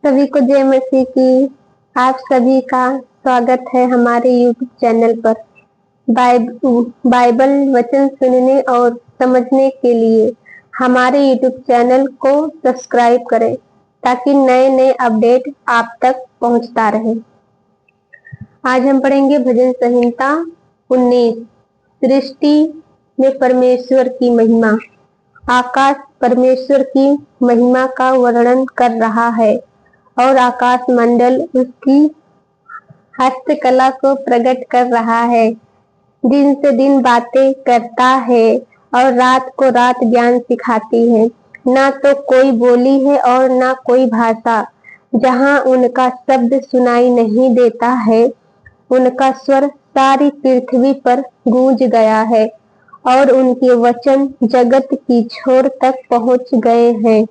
सभी को जय मसीह की। आप सभी का स्वागत है हमारे YouTube चैनल पर। बाइबल वचन सुनने और समझने के लिए हमारे YouTube चैनल को सब्सक्राइब करें ताकि नए नए अपडेट आप तक पहुंचता रहे। आज हम पढ़ेंगे भजन संहिता 19। सृष्टि में परमेश्वर की महिमा। आकाश परमेश्वर की महिमा का वर्णन कर रहा है और आकाश मंडल उसकी हस्तकला को प्रकट कर रहा है। दिन से दिन बातें करता है और रात को रात ज्ञान सिखाती है। ना तो कोई बोली है और ना कोई भाषा जहाँ उनका शब्द सुनाई नहीं देता है। उनका स्वर सारी पृथ्वी पर गूंज गया है और उनके वचन जगत की छोर तक पहुंच गए हैं।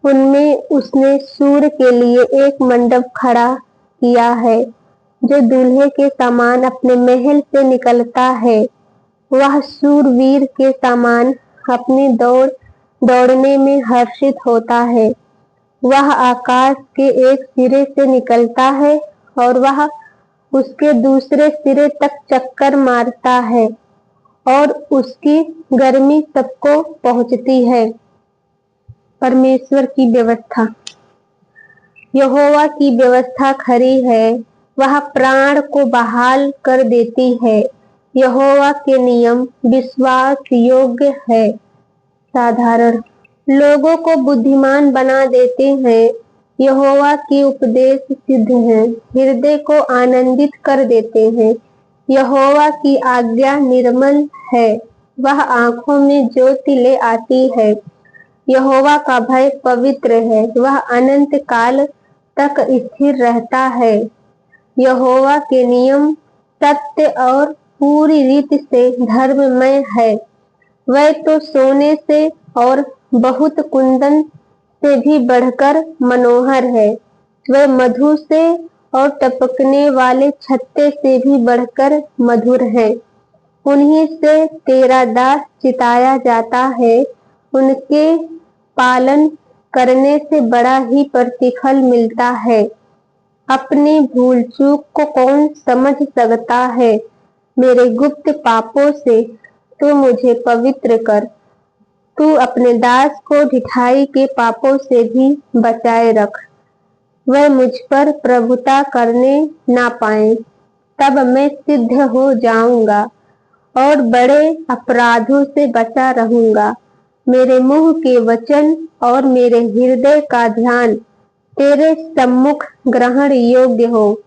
उनमें उसने सूर्य के लिए एक मंडप खड़ा किया है जो दूल्हे के समान अपने महल से निकलता है। वह शूरवीर के समान अपनी दौड़ने में हर्षित होता है। वह आकाश के एक सिरे से निकलता है और वह उसके दूसरे सिरे तक चक्कर मारता है और उसकी गर्मी सबको पहुंचती है। परमेश्वर की व्यवस्था। यहोवा की व्यवस्था खरी है, वह प्राण को बहाल कर देती है। यहोवा के नियम विश्वास योग्य है। साधारण लोगों को बुद्धिमान बना देते हैं। यहोवा के उपदेश सिद्ध हैं, हृदय को आनंदित कर देते हैं। यहोवा की आज्ञा निर्मल है, वह आंखों में ज्योति ले आती है। यहोवा का भय पवित्र है, वह अनंत काल तक स्थिर रहता है। यहोवा के नियम सत्य और पूरी रीति से धर्ममय है। वह तो सोने से और बहुत कुंदन से भी बढ़कर मनोहर है। वह मधु से और टपकने वाले छत्ते से भी बढ़कर मधुर है। उन्हीं से तेरा दास चिताया जाता है। उनके पालन करने से बड़ा ही प्रतिफल मिलता है। अपनी भूल चूक को कौन समझ सकता है। मेरे गुप्त पापों से तू मुझे पवित्र कर। तू अपने दास को ढिठाई के पापों से भी बचाए रख। वह मुझ पर प्रभुता करने ना पाए, तब मैं सिद्ध हो जाऊंगा और बड़े अपराधों से बचा रहूंगा। मेरे मुंह के वचन और मेरे हृदय का ध्यान तेरे सम्मुख ग्रहण योग्य हो।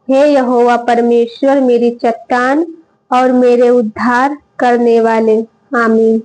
हे यहोवा परमेश्वर, मेरी चट्टान और मेरे उद्धार करने वाले। आमीन।